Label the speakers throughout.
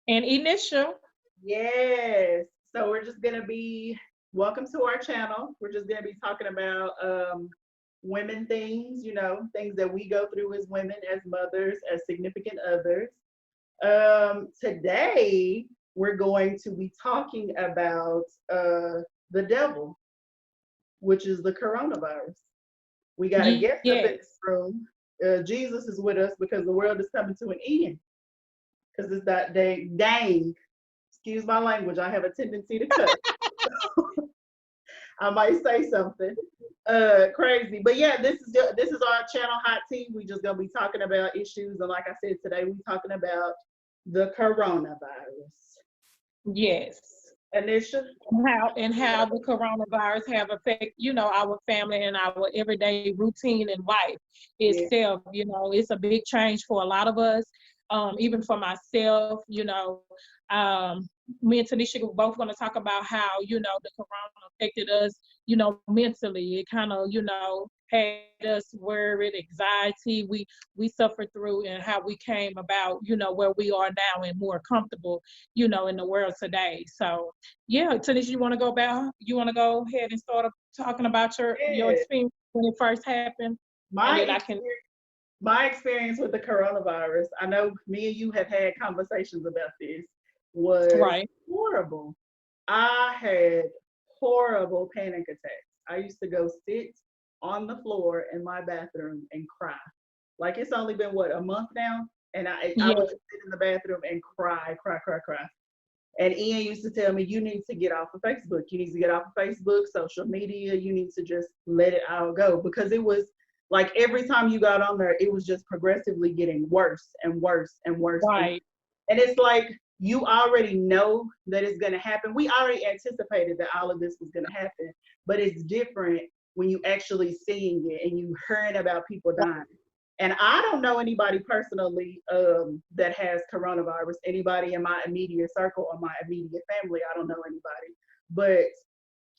Speaker 1: And Initial.
Speaker 2: Yes. So we're just gonna be welcome to our channel. We're just gonna be talking about women things, things that we go through as women, as mothers, as significant others. Today we're going to be talking about the devil, which is the coronavirus. We got a guest up in
Speaker 1: Yes.
Speaker 2: this room. Jesus is with us because the world is coming to an end. Because it's that dang, excuse my language, I have a tendency to cuss. I might say something crazy, but yeah, this is our channel Hot Tea. We just gonna be talking about issues, and like I said today, we talking about the coronavirus.
Speaker 1: Yes.
Speaker 2: Anisha,
Speaker 1: How the coronavirus have affected, our family and our everyday routine and life
Speaker 2: yeah,
Speaker 1: itself. It's a big change for a lot of us. Even for myself, me and Tanisha were both going to talk about how, the corona affected us, mentally. It kind of, had us worried, anxiety. We suffered through, and how we came about, where we are now and more comfortable, in the world today. So yeah, Tanisha, you want to go ahead and start talking about your
Speaker 2: yeah.
Speaker 1: experience when it first happened, and
Speaker 2: My
Speaker 1: then I can.
Speaker 2: experience, my experience with the coronavirus. I know me and you have had conversations about this. Was
Speaker 1: Right.
Speaker 2: horrible. I had horrible panic attacks. I used to go sit on the floor in my bathroom and cry. Like it's only been what, a month now, and I
Speaker 1: Yeah.
Speaker 2: would just sit in the bathroom and cry, cry, cry, cry. And Ian used to tell me, you need to get off of Facebook. You need to get off of Facebook, social media. You need to just let it all go because it was like every time you got on there, it was just progressively getting worse and worse and worse.
Speaker 1: Right.
Speaker 2: And it's like you already know that it's going to happen. We already anticipated that all of this was going to happen, but it's different when you actually seeing it and you hearing about people dying. And I don't know anybody personally that has coronavirus. Anybody in my immediate circle or my immediate family, I don't know anybody. But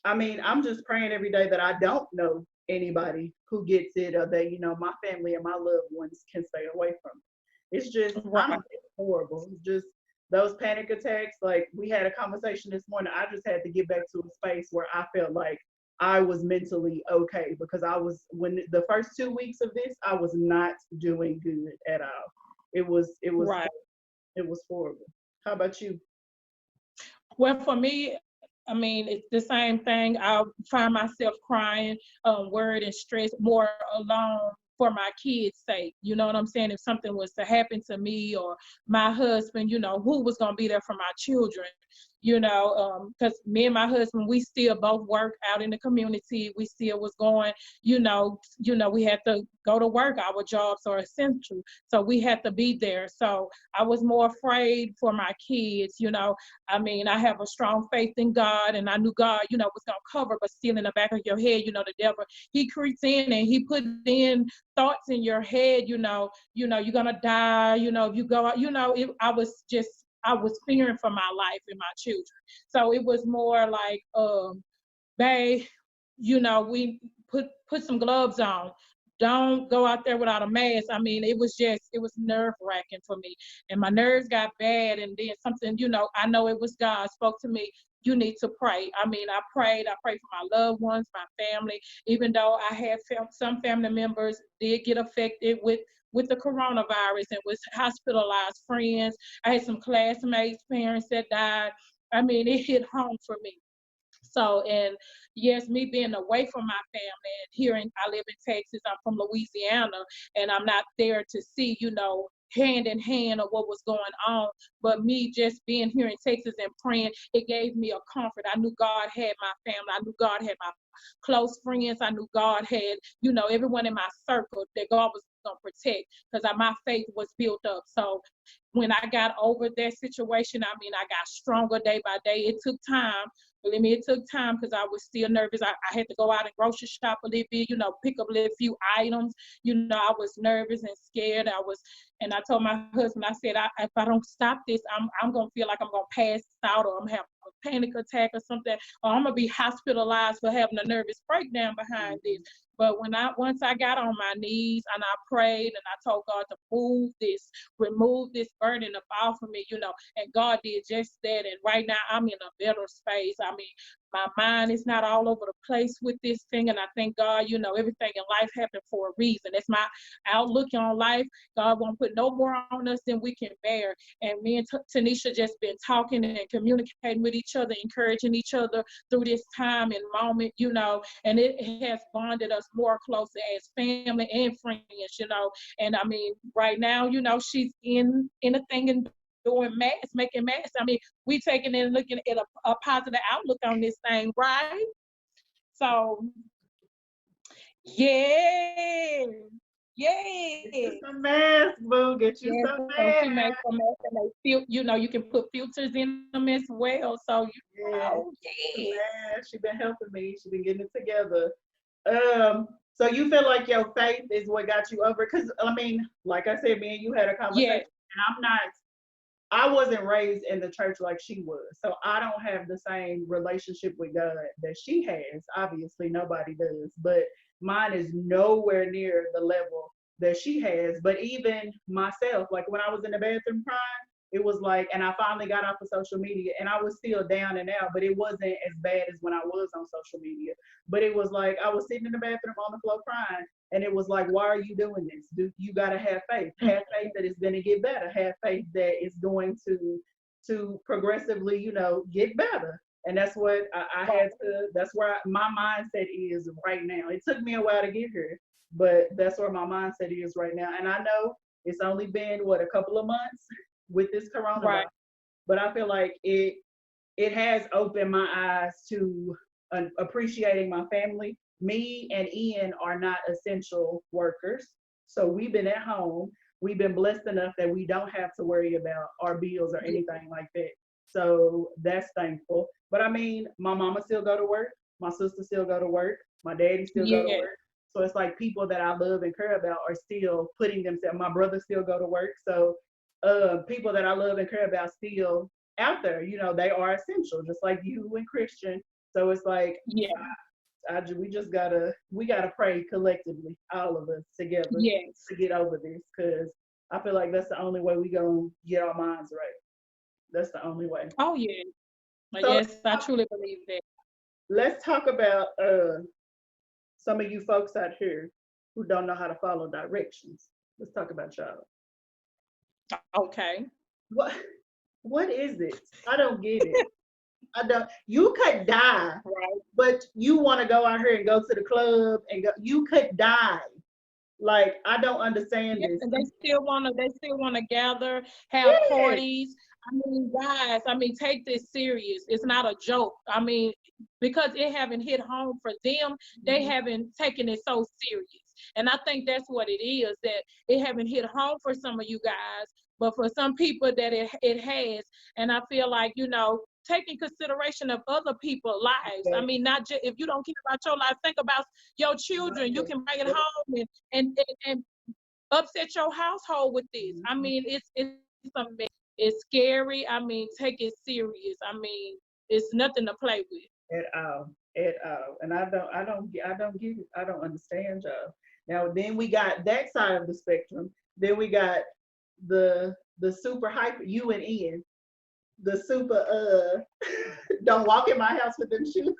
Speaker 2: I mean, I'm just praying every day that I don't know anybody who gets it or that, my family and my loved ones can stay away from it. It's just, I
Speaker 1: Right.
Speaker 2: don't think it's horrible. It's just those panic attacks. Like we had a conversation this morning. I just had to get back to a space where I felt like I was mentally okay because when the first 2 weeks of this, I was not doing good at all.
Speaker 1: Right.
Speaker 2: It was horrible. How about you?
Speaker 1: Well, for me, I mean, it's the same thing. I find myself crying, worried and stressed more alone for my kids' sake. You know what I'm saying? If something was to happen to me or my husband, who was going to be there for my children? Because me and my husband, we still both work out in the community. We still was going, we had to go to work. Our jobs are essential. So we had to be there. So I was more afraid for my kids. I mean, I have a strong faith in God, and I knew God, was gonna cover, but still in the back of your head, the devil, he creeps in and he put in thoughts in your head, you're gonna die, if you go out, I was fearing for my life and my children. So it was more like, babe, we put some gloves on. Don't go out there without a mask. I mean, it was nerve wracking for me. And my nerves got bad. And then something, I know it was God spoke to me. You need to pray. I mean, I prayed for my loved ones, my family, even though I had some family members did get affected with the coronavirus and was hospitalized friends. I had some classmates, parents that died. I mean, it hit home for me. So, and yes, me being away from my family and I live in Texas, I'm from Louisiana, and I'm not there to see, hand in hand of what was going on. But me just being here in Texas and praying, it gave me a comfort. I knew God had my family. I knew God had my close friends. I knew God had, everyone in my circle that God was going to protect because my faith was built up. So when I got over that situation, I mean, I got stronger day by day. It took time. Believe me, it took time because I was still nervous. I had to go out and grocery shop a little bit, pick up a little few items. I was nervous and scared. And I told my husband, I said, if I don't stop this, I'm gonna feel like I'm gonna pass out or I'm gonna have a a panic attack or something, or I'm gonna be hospitalized for having a nervous breakdown behind this. But once I got on my knees and I prayed and I told God to remove this burden up off of me, and God did just that. And right now I'm in a better space. I mean, my mind is not all over the place with this thing. And I thank God, everything in life happened for a reason. That's my outlook on life. God won't put no more on us than we can bear. And me and Tanisha just been talking and communicating with each other, encouraging each other through this time and moment, and it has bonded us more closer as family and friends, And I mean, right now, she's in a thing and doing masks, making masks. I mean, we taking and looking at a positive outlook on this thing, right? So, yeah.
Speaker 2: Get you some masks, boo. Get you some masks.
Speaker 1: She makes some masks and they you can put filters in them as well. So,
Speaker 2: Yeah. She's been helping me. She's been getting it together. So you feel like your faith is what got you over? Because I mean, like I said, me and you had a conversation, and I wasn't raised in the church like she was, so I don't have the same relationship with God that she has. Obviously, nobody does, but mine is nowhere near the level that she has. But even myself, like when I was in the bathroom crying, it was like, and I finally got off of social media, and I was still down and out, but it wasn't as bad as when I was on social media. But it was like, I was sitting in the bathroom on the floor crying, and it was like, why are you doing this? You got to have faith. Have faith that it's going to get better. Have faith that it's going to progressively, get better. And that's what I had to, that's where my mindset is right now. It took me a while to get here, but that's where my mindset is right now. And I know it's only been, a couple of months with this coronavirus, right? But I feel like it has opened my eyes to appreciating my family. Me and Ian are not essential workers, so we've been at home. We've been blessed enough that we don't have to worry about our bills or anything like that. So that's thankful. But I mean, my mama still go to work. My sister still go to work. My daddy still go to work. So it's like people that I love and care about are still putting themselves. My brother still go to work. So people that I love and care about still out there. They are essential, just like you and Christian. So it's like, we gotta pray collectively, all of us together, to get over this, because I feel like that's the only way we gonna get our minds right. That's the only way.
Speaker 1: Oh yeah. So, yes, I truly believe that.
Speaker 2: Let's talk about some of you folks out here who don't know how to follow directions. Let's talk about y'all.
Speaker 1: Okay.
Speaker 2: What is it? I don't get it. You could die, right? But you want to go out here and go to the club and go. You could die. Like, I don't understand this.
Speaker 1: And they still wanna gather, have parties. I mean, guys, take this serious. It's not a joke. I mean, because it haven't hit home for them, they haven't taken it so serious. And I think that's what it is, that it haven't hit home for some of you guys, but for some people that it has. And I feel like, taking consideration of other people's lives. I mean, not just, if you don't care about your life, think about your children. You can bring it home and upset your household with this. I mean, it's something. It's scary. I mean, take it serious. I mean, it's nothing to play with.
Speaker 2: At all. And I don't get it. I don't understand y'all. Now, then we got that side of the spectrum. Then we got the super hyper, you and Ian. The super don't walk in my house with them shoes.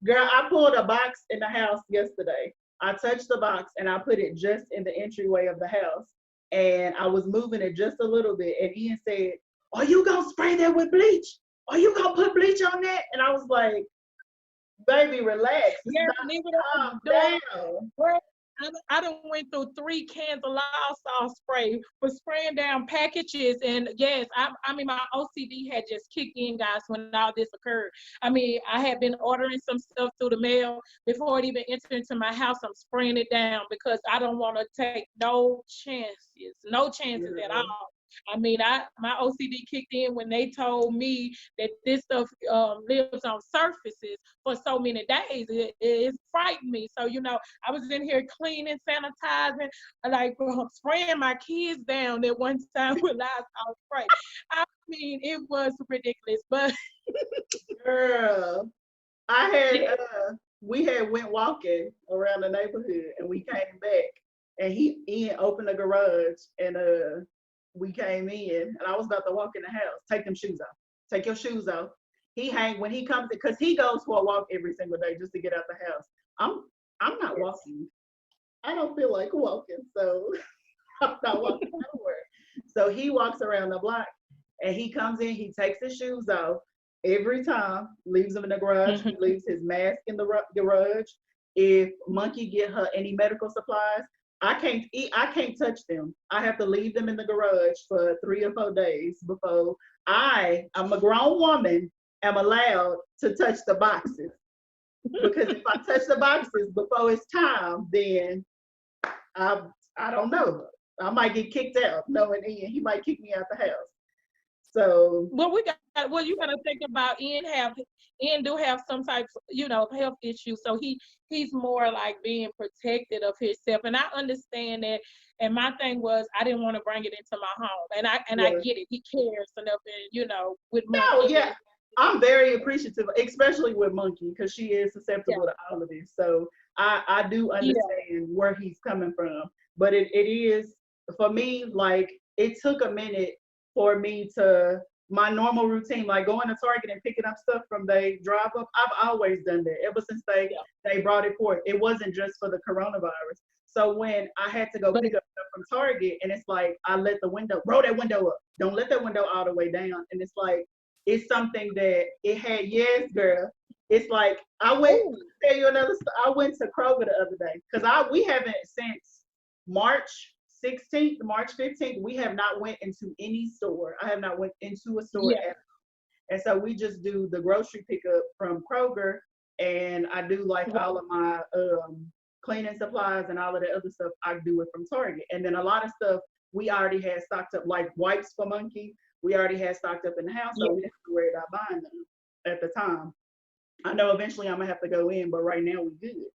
Speaker 2: Girl, I pulled a box in the house yesterday. I touched the box and I put it just in the entryway of the house. And I was moving it just a little bit. And Ian said, "Are you gonna spray that with bleach? Are you gonna put bleach on that?" And I was like, "Baby, relax.
Speaker 1: Leave it calm down." I done went through 3 cans of Lysol spray for spraying down packages. And yes, I mean, my OCD had just kicked in, guys, when all this occurred. I mean, I had been ordering some stuff through the mail before it even entered into my house. I'm spraying it down because I don't want to take no chances at all. I mean, my OCD kicked in when they told me that this stuff lives on surfaces for so many days. It frightened me. So, I was in here cleaning, sanitizing, like spraying my kids down at one time with Lysol spray. I mean, it was ridiculous, but
Speaker 2: Girl, I had
Speaker 1: yeah.
Speaker 2: we had went walking around the neighborhood and we came back and Ian opened the garage and we came in and I was about to walk in the house. Take them shoes off. Take your shoes off. When he comes because he goes for a walk every single day just to get out the house. I'm not walking. I don't feel like walking, so I'm not walking nowhere. So he walks around the block and he comes in, he takes his shoes off every time, leaves them in the garage. He leaves his mask in the garage. If Monkey get her any medical supplies, I can't touch them. I have to leave them in the garage for 3 or 4 days before I'm a grown woman, am allowed to touch the boxes. Because if I touch the boxes before it's time, then I don't know. I might get kicked out. Knowing Ian, he might kick me out the house. So
Speaker 1: you gotta think about Ian do have some types, health issues. So he's more like being protected of himself. And I understand that. And my thing was I didn't want to bring it into my home. And I get it. He cares enough and with Monkey.
Speaker 2: no, yeah. I'm very appreciative, especially with Monkey, because she is susceptible to all of this. So I do understand where he's coming from. But it is, for me, like, it took a minute for me to, my normal routine, like going to Target and picking up stuff from they drive up. I've always done that ever since they brought it forth. It wasn't just for the coronavirus. So when I had to go pick up stuff from Target, and it's like, I let the window, roll that window up. Don't let that window all the way down. And it's like, it's something that it had, yes, girl. It's like, I went to Kroger the other day, because we haven't since March 16th, March 15th, we have not went into any store. I have not went into a store ever. And so we just do the grocery pickup from Kroger, and I do like all of my cleaning supplies and all of the other stuff. I do it from Target. And then a lot of stuff we already had stocked up, like wipes for Monkey. We already had stocked up in the house, so we didn't have to worry about buying them at the time. I know eventually I'm gonna have to go in, but right now we good.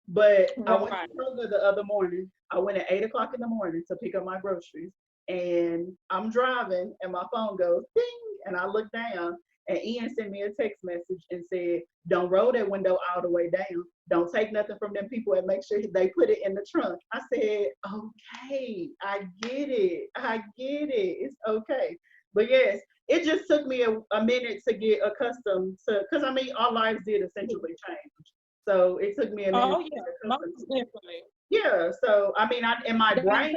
Speaker 2: But I went to Kroger the other morning. I went at 8 o'clock in the morning to pick up my groceries, and I'm driving, and my phone goes ding, and I look down, and Ian sent me a text message and said, "Don't roll that window all the way down. Don't take nothing from them people, and make sure they put it in the trunk." I said, "Okay, I get it. It's okay." But yes, it just took me a minute to get accustomed to, because I mean, our lives did essentially change. So it took me a minute.
Speaker 1: Oh yeah, most definitely.
Speaker 2: Yeah. So I mean, in my brain,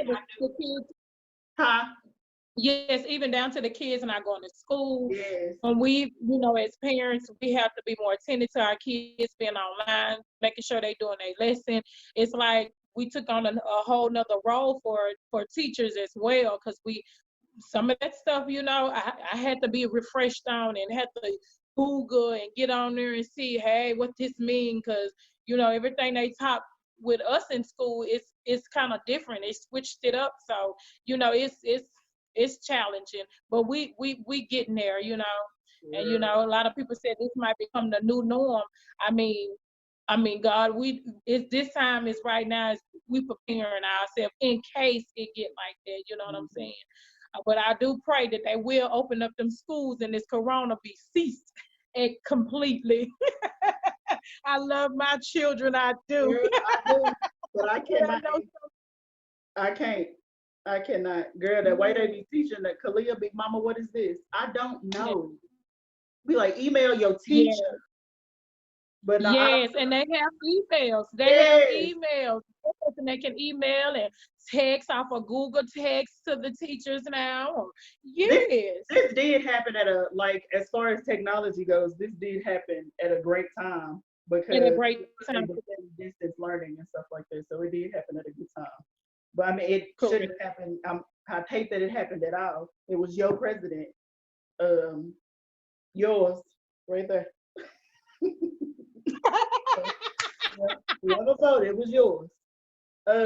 Speaker 2: huh?
Speaker 1: Yes, even down to the kids not going to school.
Speaker 2: Yes.
Speaker 1: When we, as parents, we have to be more attentive to our kids being online, making sure they're doing their lesson. It's like we took on a whole nother role for teachers as well, because some of that stuff, I had to be refreshed on and had to Google and get on there and see, hey, what this mean? Because, everything they taught with us in school is kind of different. They switched it up. So, it's challenging, but we getting there, And, a lot of people said this might become the new norm. I mean, God, this time is right now, is we preparing ourselves in case it get like that, you know what I'm saying? But I do pray that they will open up them schools and this corona be ceased and completely. I love my children, I do.
Speaker 2: Girl, I do, but I cannot. I cannot. Girl, the way they be teaching that Kalia be, "Mama, what is this?" I don't know. Be like, email your teacher.
Speaker 1: Yeah.
Speaker 2: But no,
Speaker 1: yes, and they have emails. Have emails. And they can email and text off of Google text to the teachers now. Yes.
Speaker 2: This did happen as far as technology goes, this did happen at a great time, because
Speaker 1: at a great time.
Speaker 2: Distance learning and stuff like that. So it did happen at a good time. But I mean, it shouldn't have happened. I hate that it happened at all. It was your president. Yours right there. Whoever voted, it was yours.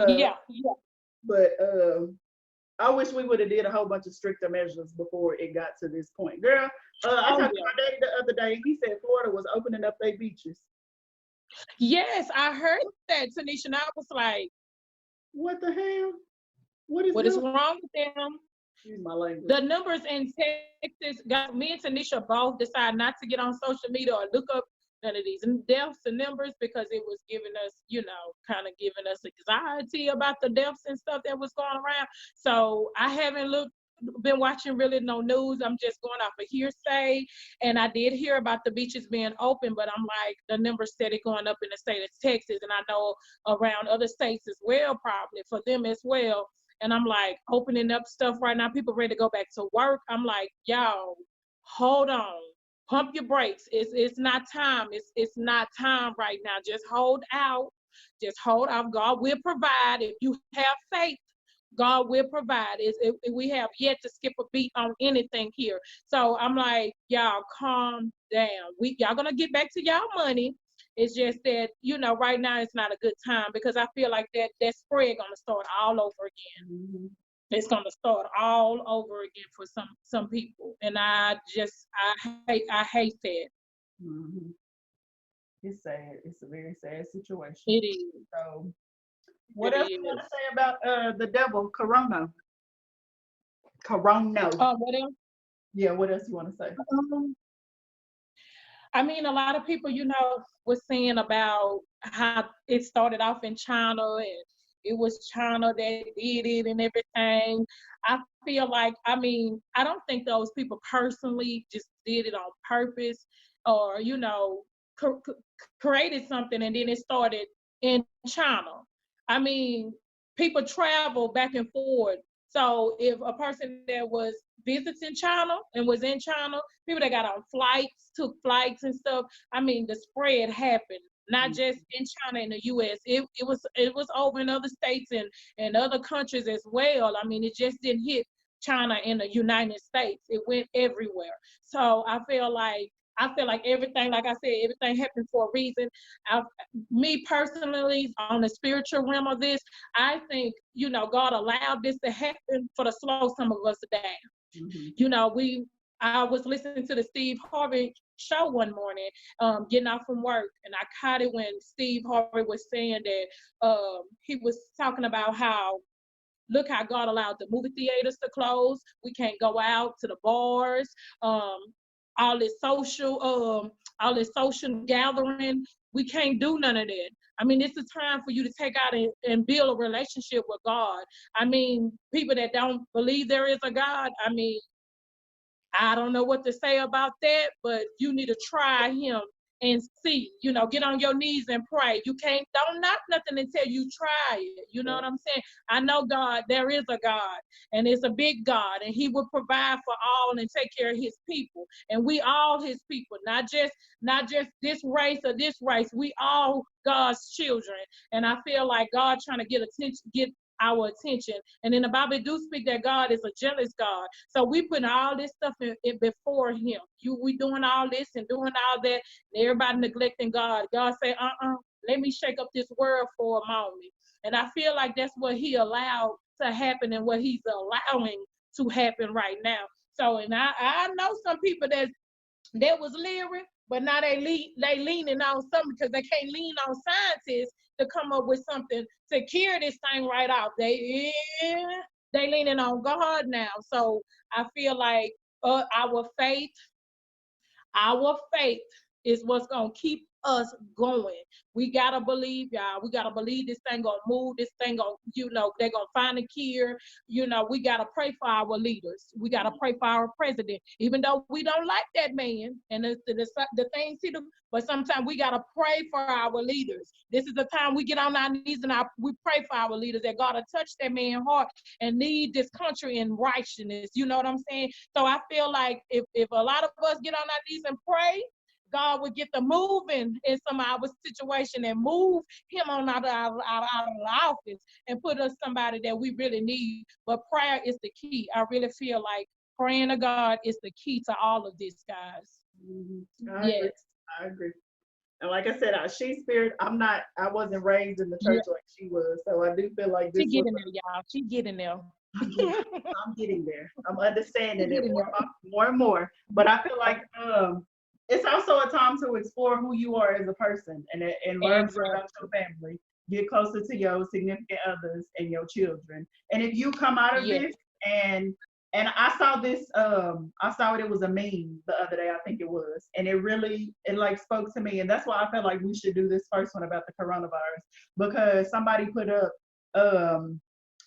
Speaker 1: Yeah.
Speaker 2: But I wish we would have did a whole bunch of stricter measures before it got to this point. Girl, I
Speaker 1: Oh
Speaker 2: talked to
Speaker 1: yeah.
Speaker 2: my daddy the other day. He said Florida was opening up their beaches.
Speaker 1: Yes, I heard that, Tanisha, and I was like,
Speaker 2: What the hell? What is
Speaker 1: what is
Speaker 2: good?
Speaker 1: wrong with them?
Speaker 2: Excuse my language.
Speaker 1: The numbers in Texas, guys, me and Tanisha both decided not to get on social media or look up none of these deaths and numbers because it was giving us, kind of giving us anxiety about the deaths and stuff that was going around. So I haven't been watching really no news. I'm just going off of hearsay. And I did hear about the beaches being open, but I'm like, the numbers steady going up in the state of Texas. And I know around other states as well, probably for them as well. And I'm like, opening up stuff right now, people ready to go back to work. I'm like, y'all, hold on, pump your brakes. It's not time. It's not time right now. Just hold out. Just hold out. God will provide. If you have faith, God will provide. We have yet to skip a beat on anything here. So I'm like, y'all, calm down. Y'all gonna get back to y'all money. It's just that, right now it's not a good time because I feel like that spread gonna start all over again.
Speaker 2: Mm-hmm.
Speaker 1: It's gonna start all over again for some people, and I hate that.
Speaker 2: Mm-hmm. It's sad. It's a very sad situation.
Speaker 1: It is.
Speaker 2: So, what
Speaker 1: It
Speaker 2: else you want to
Speaker 1: is.
Speaker 2: say about the devil, Corona? Corona.
Speaker 1: What else?
Speaker 2: Yeah, what else you want to say?
Speaker 1: Um, I mean, a lot of people, was saying about how it started off in China and it was China that did it and everything. I feel like, I don't think those people personally just did it on purpose or, created something and then it started in China. I mean, people travel back and forth. So if a person that was visiting China and was in China, people that got on flights, took flights and stuff. I mean, the spread happened not just in China and the U.S. It was over in other states and other countries as well. I mean, it just didn't hit China and the United States. It went everywhere. So I feel like everything, like I said, everything happened for a reason. I, Me personally, on the spiritual realm of this, I think God allowed this to happen for to slow some of us down.
Speaker 2: Mm-hmm.
Speaker 1: I was listening to the Steve Harvey show one morning, getting off from work, and I caught it when Steve Harvey was saying that he was talking about how look how God allowed the movie theaters to close. We can't go out to the bars. Um, all this social gathering. We can't do none of that. I mean, it's a time for you to take out and build a relationship with God. I mean, people that don't believe there is a God, I don't know what to say about that, but you need to try him and see, get on your knees and pray. Don't knock nothing until you try it. You know
Speaker 2: Yeah.
Speaker 1: what I'm saying? I know God, there is a God, and it's a big God, and he will provide for all and take care of his people. And we all his people, not just this race or this race. We all God's children. And I feel like God trying to get our attention. And in the Bible do speak that God is a jealous God. So we putting all this stuff in before him. We doing all this and doing all that, and everybody neglecting God. God say, let me shake up this world for a moment. And I feel like that's what he allowed to happen and what he's allowing to happen right now. So, and I know some people that was leery, but now they leaning on something because they can't lean on scientists to come up with something to cure this thing right off. They leaning on God now. So I feel like our faith is what's gonna keep us going. We gotta believe, y'all. We gotta believe this thing gonna move. This thing gonna, they're gonna find a cure. We gotta pray for our leaders. We gotta pray for our president, even though we don't like that man and the things he do. But sometimes we gotta pray for our leaders. This is the time we get on our knees and we pray for our leaders that God will touch that man's heart and lead this country in righteousness. You know what I'm saying? So I feel like if a lot of us get on our knees and pray, God would get the moving in some of our situation and move him on out of the office and put us somebody that we really need. But prayer is the key. I really feel like praying to God is the key to all of this, guys.
Speaker 2: Mm-hmm.
Speaker 1: Yes.
Speaker 2: I agree. And like I said, she spirit, I wasn't raised in the church like she was. So I do feel like
Speaker 1: She
Speaker 2: this
Speaker 1: get
Speaker 2: was
Speaker 1: in there, y'all. She get in there.
Speaker 2: Yeah, I'm getting there. I'm understanding it
Speaker 1: Getting
Speaker 2: more and more. But I feel like it's also a time to explore who you are as a person and learn more
Speaker 1: exactly.
Speaker 2: about your family. Get closer to your significant others and your children. And if you come out of
Speaker 1: Yes.
Speaker 2: this and I saw this I saw it was a meme the other day, I think it was, and it like spoke to me, and that's why I felt like we should do this first one about the coronavirus, because somebody put up um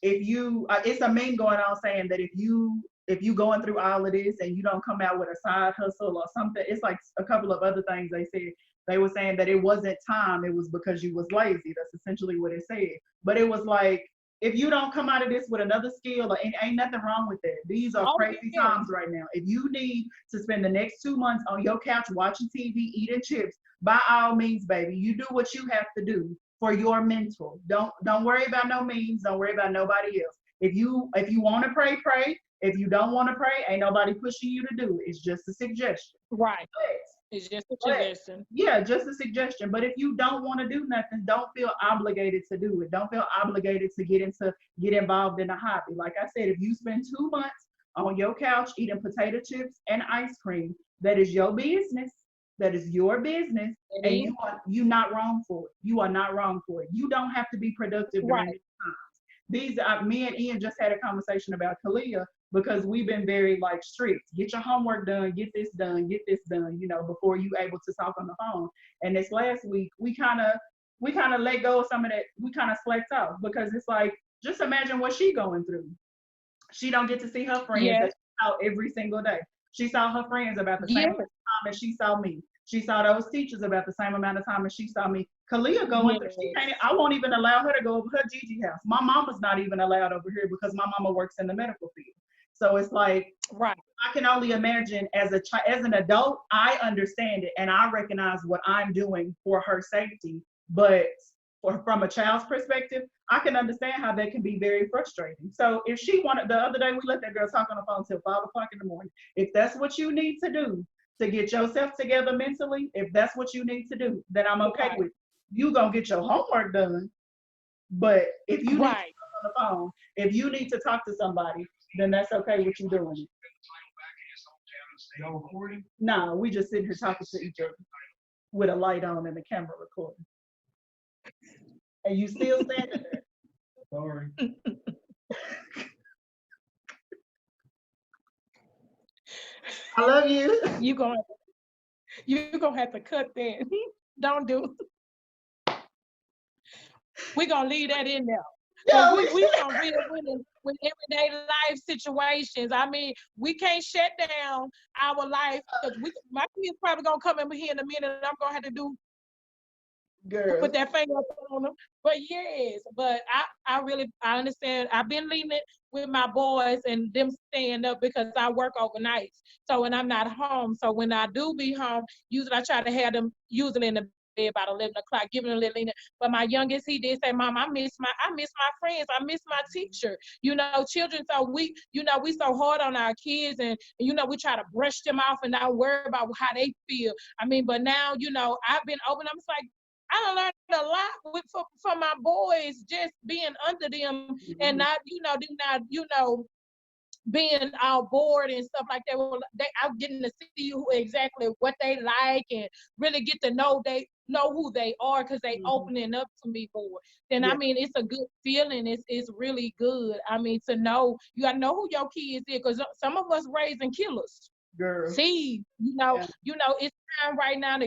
Speaker 2: if you it's a meme going on saying that if you going through all of this and you don't come out with a side hustle or something, it's like a couple of other things they said. They were saying that it wasn't time, it was because you was lazy. That's essentially what it said. But it was like, if you don't come out of this with another skill, ain't nothing wrong with that. These are
Speaker 1: Oh,
Speaker 2: crazy
Speaker 1: yes.
Speaker 2: times right now. If you need to spend the next 2 months on your couch watching TV, eating chips, by all means, baby, you do what you have to do for your mental. Don't worry about no means. Don't worry about nobody else. If you want to pray, pray. If you don't want to pray, ain't nobody pushing you to do it. It's just a suggestion.
Speaker 1: Right.
Speaker 2: But
Speaker 1: It's just a
Speaker 2: but
Speaker 1: suggestion.
Speaker 2: yeah, just a suggestion. But if you don't want to do nothing, don't feel obligated to do it. Don't feel obligated to get involved in a hobby. Like I said, if you spend 2 months on your couch eating potato chips and ice cream, that is your business. That is your business, and you not wrong for it. You are not wrong for it. You don't have to be productive during
Speaker 1: Right.
Speaker 2: these times. Me and Ian just had a conversation about Kalia, because we've been very like strict. Get your homework done, get this done, before you able to talk on the phone. And this last week, we kind of let go of some of that. We kind of slacked off, because it's like, just imagine what she going through. She don't get to see her friends that
Speaker 1: Yes.
Speaker 2: she saw every single day. She saw her friends about the same
Speaker 1: Yes.
Speaker 2: amount of time as she saw me. She saw those teachers about the same amount of time as she saw me. Kalia going through, she can't,
Speaker 1: Yes.
Speaker 2: I won't even allow her to go over her Gigi house. My mama's not even allowed over here because my mama works in the medical field. So it's like,
Speaker 1: Right.
Speaker 2: I can only imagine as an adult, I understand it and I recognize what I'm doing for her safety. But from a child's perspective, I can understand how that can be very frustrating. So if she wanted, the other day we let that girl talk on the phone till 5 o'clock in the morning. If that's what you need to do to get yourself together mentally, if that's what you need to do, then I'm okay
Speaker 1: Right.
Speaker 2: with it. You gonna get your homework done. But if you need to
Speaker 1: Right.
Speaker 2: talk on the phone, if you need to talk to somebody, then that's okay with you doing it. No recording? No, we just sitting here talking to each other with a light on and the camera recording. And you still standing there. Sorry. I love you.
Speaker 1: You gonna have to cut that. Don't do. We're gonna leave that in there. Because
Speaker 2: No.
Speaker 1: we gonna real with everyday life situations. I mean, we can't shut down our life because my kids probably gonna come in here in a minute and I'm gonna have to
Speaker 2: Girl.
Speaker 1: put that finger up on them. But yes, but I understand. I've been leaving it with my boys and them staying up because I work overnight. So when I'm not home, so when I do be home, usually I try to have them usually in the bed about 11 o'clock, giving them a little. But my youngest, he did say, "Mom, I miss my friends, I miss my teacher." Children. So we so hard on our kids, and we try to brush them off and not worry about how they feel. I mean, but now I've been open. I'm just like, I done learned a lot from my boys just being under them and
Speaker 2: Mhm.
Speaker 1: not, them not, being all bored and stuff like that. Well, I'm getting to see who exactly what they like and really get to know who they are because they
Speaker 2: Mhm.
Speaker 1: opening up to me more. Then I
Speaker 2: Yeah,
Speaker 1: mean, it's a good feeling. It's really good. I mean, to know you gotta know who your kids is because some of us raising killers.
Speaker 2: girl.
Speaker 1: See,
Speaker 2: Yeah.
Speaker 1: it's time right now to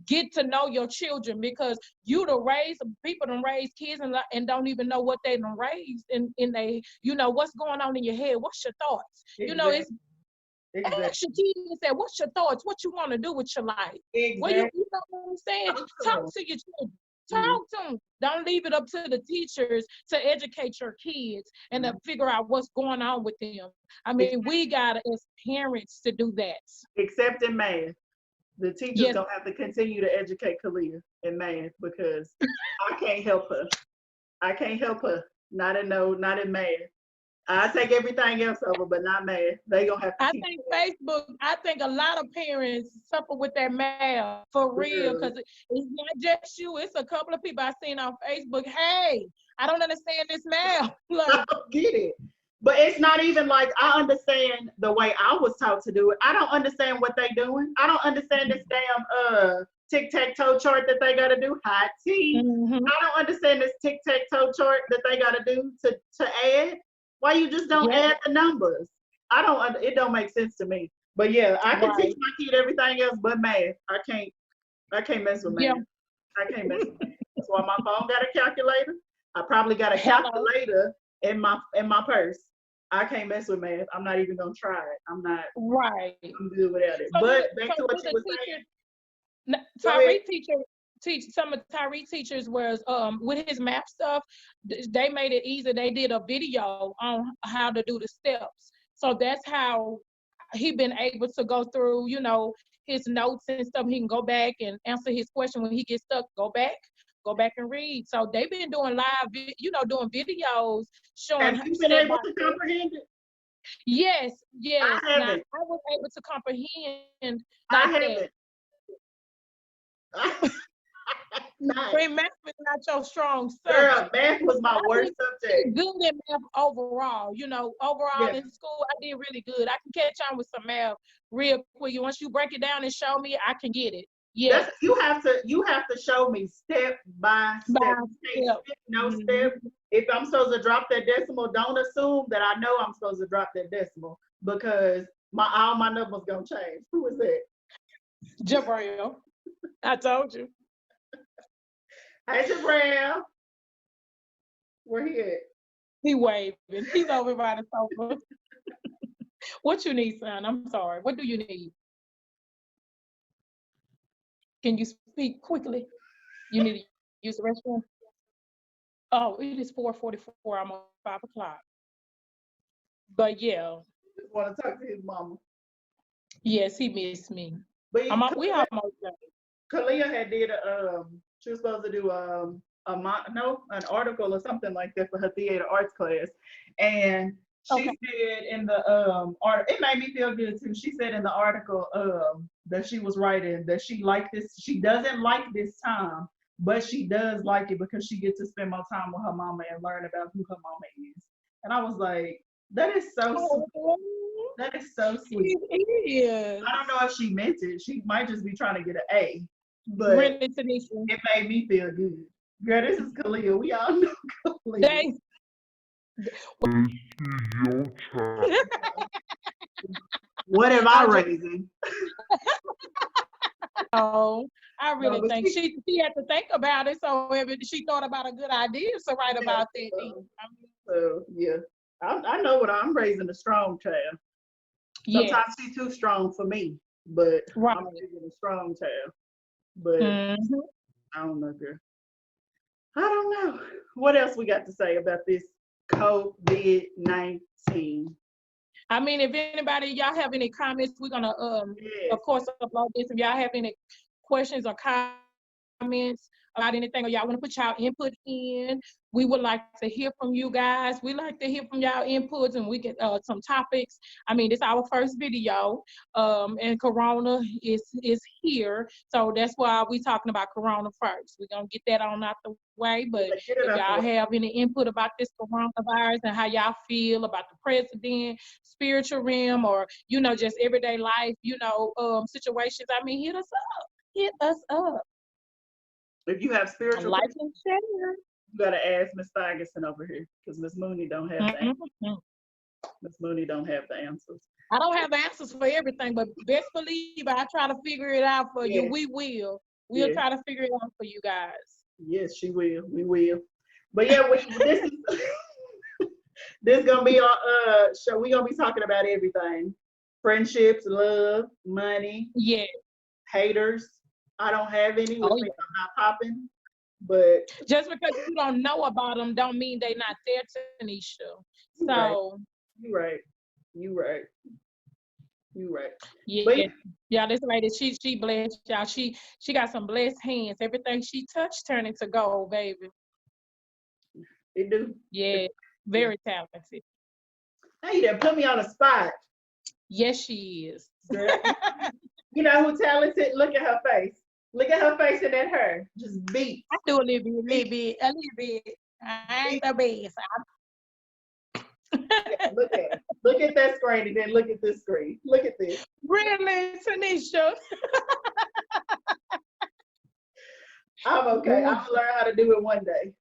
Speaker 1: get to know your children because people don't raise kids and don't even know what they done raised in they what's going on in your head, what's your thoughts,
Speaker 2: Exactly.
Speaker 1: it's
Speaker 2: Exactly.
Speaker 1: ask your kids and say what's your thoughts, what you want to do with your life, what
Speaker 2: Exactly.
Speaker 1: you know what I'm saying,
Speaker 2: So
Speaker 1: talk
Speaker 2: true.
Speaker 1: to your children,
Speaker 2: Mhm.
Speaker 1: talk to them, don't leave it up to the teachers to educate your kids and to
Speaker 2: Mhm.
Speaker 1: figure out what's going on with them. I
Speaker 2: Ex-
Speaker 1: mean, we gotta as parents to do that.
Speaker 2: Except in math. The teacher's
Speaker 1: Yes.
Speaker 2: gonna have to continue to educate Kalia in math because I can't help her. I can't help her. Not in math. I take everything else over, but not math. They gonna have to
Speaker 1: I
Speaker 2: teach
Speaker 1: think Facebook, I think a lot of parents suffer with that math for real,
Speaker 2: girls.
Speaker 1: because it's not just you, it's a couple of people I seen on Facebook. Hey, I don't understand this math.
Speaker 2: I
Speaker 1: Like,
Speaker 2: don't get it. But it's not even like I understand the way I was taught to do it. I don't understand what they doing. I don't understand this damn tic-tac-toe chart that they gotta do. High tea.
Speaker 1: mhm,
Speaker 2: I don't understand this tic-tac-toe chart that they gotta do to add. Why you just don't
Speaker 1: yeah,
Speaker 2: add the numbers? It don't make sense to me. But yeah, I can teach
Speaker 1: right,
Speaker 2: my kid everything else but math. I can't mess with
Speaker 1: yeah.
Speaker 2: math. I can't mess with math. That's why my phone got a calculator. I probably got a
Speaker 1: Hello,
Speaker 2: calculator in my purse. I can't mess with math. I'm not even gonna try it.
Speaker 1: right.
Speaker 2: I'm good without it.
Speaker 1: So
Speaker 2: But
Speaker 1: do,
Speaker 2: back
Speaker 1: so
Speaker 2: to what
Speaker 1: do
Speaker 2: you
Speaker 1: the
Speaker 2: were
Speaker 1: teachers,
Speaker 2: saying. Go ahead.
Speaker 1: Tyree teacher, teach some of Tyree teachers was with his math stuff, they made it easy. They did a video on how to do the steps. So that's how he been able to go through, his notes and stuff. He can go back and answer his question when he gets stuck. Go back and read. So they've been doing live, doing videos showing
Speaker 2: Have you been
Speaker 1: step by
Speaker 2: able to
Speaker 1: step.
Speaker 2: comprehend it?
Speaker 1: Yes, yes.
Speaker 2: I
Speaker 1: Now
Speaker 2: haven't.
Speaker 1: I was able to comprehend
Speaker 2: I
Speaker 1: like that.
Speaker 2: haven't. Not.
Speaker 1: Green math is not your strong
Speaker 2: Girl,
Speaker 1: subject.
Speaker 2: math was
Speaker 1: But
Speaker 2: my worst
Speaker 1: I
Speaker 2: subject.
Speaker 1: did good in math overall. Overall
Speaker 2: Yeah.
Speaker 1: in school, I did really good. I can catch on with some math real quick. Once you break it down and show me, I can get it. Yes.
Speaker 2: That's you have to show me step by step.
Speaker 1: By
Speaker 2: You can't
Speaker 1: step.
Speaker 2: skip no step.
Speaker 1: Mhm.
Speaker 2: If I'm supposed to drop that decimal, don't assume that I know I'm supposed to drop that decimal because all my numbers gonna change. Who is that?
Speaker 1: Jabril, I told you.
Speaker 2: Hey Jabril, where he at?
Speaker 1: He waving. He's over by the sofa. What you need, son? I'm sorry. What do you need? Can you speak quickly? You need to use the restroom? Oh, it is 4:44, almost 5 o'clock. But yeah,
Speaker 2: Just want to talk to his mama.
Speaker 1: yes, he missed me.
Speaker 2: But
Speaker 1: We almost done.
Speaker 2: Kalia had did she was supposed to do an article or something like that for her theater arts class, and she
Speaker 1: Okay.
Speaker 2: said in the art it made me feel good too. She said in the article that she was writing that she liked this. She doesn't like this time, but she does like it because she gets to spend more time with her mama and learn about who her mama is. And I was like, that is so sweet.
Speaker 1: Oh,
Speaker 2: That is so sweet.
Speaker 1: it is.
Speaker 2: I don't know if she meant it. She might just be trying to get an A, but
Speaker 1: Really, Tanisha.
Speaker 2: it made me feel good. Girl, this is Kalia. We all know Kalia.
Speaker 1: They,
Speaker 2: What am I raising?
Speaker 1: oh, I
Speaker 2: No,
Speaker 1: really
Speaker 2: but
Speaker 1: think she had to think about it. So if she thought about a good idea to write
Speaker 2: yeah,
Speaker 1: about that. I mean,
Speaker 2: so yeah, I know what I'm raising a strong child.
Speaker 1: yes,
Speaker 2: Sometimes she's too strong for me, but
Speaker 1: right.
Speaker 2: I'm raising a strong child. But
Speaker 1: Mhm.
Speaker 2: I don't know, girl. I don't know. What else we got to say about this COVID-19?
Speaker 1: I mean, if anybody, y'all have any comments, we're gonna
Speaker 2: Yes.
Speaker 1: of course upload this. If y'all have any questions or comments about anything, or y'all want to put y'all input in, we would like to hear from you guys. We like to hear from y'all inputs, and we get some topics. I mean, it's our first video, and Corona is here, so that's why we talking about Corona first. We're gonna get that on out the way, but
Speaker 2: Get it
Speaker 1: if
Speaker 2: out the
Speaker 1: y'all
Speaker 2: way.
Speaker 1: have any input about this coronavirus and how y'all feel about the president, spiritual realm, or just everyday life, situations, I mean, hit us up. Hit us up.
Speaker 2: If you have spiritual
Speaker 1: Like
Speaker 2: questions,
Speaker 1: and share.
Speaker 2: you gotta ask Miss Ferguson over here because Miss Mooney don't have the
Speaker 1: Mhm.
Speaker 2: Miss Mooney don't have the answers.
Speaker 1: I don't have answers for everything, but best believe I try to figure it out for you.
Speaker 2: Yes,
Speaker 1: We will. We'll
Speaker 2: yes,
Speaker 1: try to figure it out for you guys.
Speaker 2: yes, she will. We will. But yeah, this is this gonna be our show. We gonna be talking about everything: friendships, love, money,
Speaker 1: Yeah.
Speaker 2: haters. I don't have any, which
Speaker 1: Oh,
Speaker 2: means
Speaker 1: yeah.
Speaker 2: I'm not popping. But
Speaker 1: Just because you don't know about them don't mean they not there, Tanisha.
Speaker 2: you right,
Speaker 1: So,
Speaker 2: you right, you right, you right. But
Speaker 1: yeah. Yeah, this lady, she blessed y'all. She got some blessed hands. Everything she touched turned into gold, baby.
Speaker 2: it do.
Speaker 1: Yeah,
Speaker 2: Yeah.
Speaker 1: very talented.
Speaker 2: Now you done put me on the spot.
Speaker 1: Yes, she is.
Speaker 2: Girl. You know who talented? Look at her face. Look at her face and at her. Just beat.
Speaker 1: I do a little bit. I ain't the best.
Speaker 2: Yeah, look at that screen and then look at this screen. Look at this.
Speaker 1: Really, Tanisha?
Speaker 2: I'm okay. I'm gonna learn how to do it one day.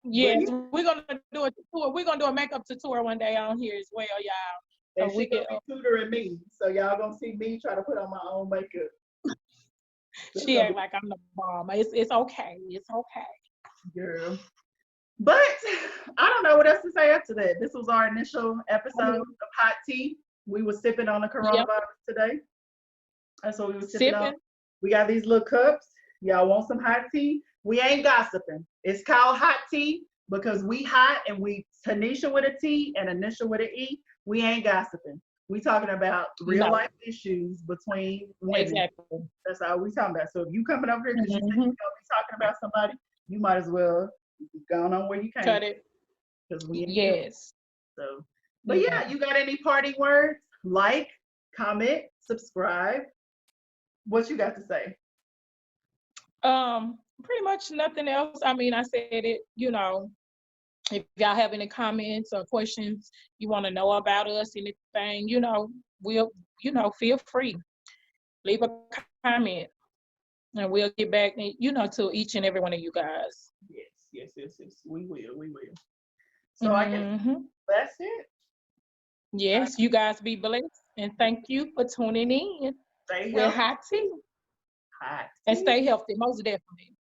Speaker 1: Yes, we're gonna do a tour. We're gonna do a makeup tutorial one day on here as well, y'all.
Speaker 2: And
Speaker 1: So
Speaker 2: she gonna be tutoring me. So y'all gonna see me try to put on my own makeup.
Speaker 1: She act like I'm the bomb. It's okay. It's okay.
Speaker 2: Girl. But I don't know what else to say after that. This was our initial episode of Hot Tea. We were sipping on the coronavirus today. That's what we were sipping on. We got these little cups. Y'all want some hot tea? We ain't gossiping. It's called Hot Tea because we hot and we Tanisha with a T and Anisha with an E. We ain't gossiping. We talking about real life issues between women.
Speaker 1: Exactly.
Speaker 2: That's all we talking about. So if you coming over here because you think you're gonna be talking about somebody, you might as well go on where you can.
Speaker 1: Cut it.
Speaker 2: Because we
Speaker 1: yes.
Speaker 2: So, but yeah, you got any parting words? Like, comment, subscribe. What you got to say?
Speaker 1: Pretty much nothing else. I mean, I said it, you know, if y'all have any comments or questions you want to know about us, anything, you know, feel free. Leave a comment and we'll get back, you know, to each and every one of you guys.
Speaker 2: Yes. We will. So I guess that's it.
Speaker 1: Yes, you guys be blessed and thank you for tuning in.
Speaker 2: Stay
Speaker 1: with Hot Tea.
Speaker 2: Hot tea.
Speaker 1: And stay healthy, most definitely.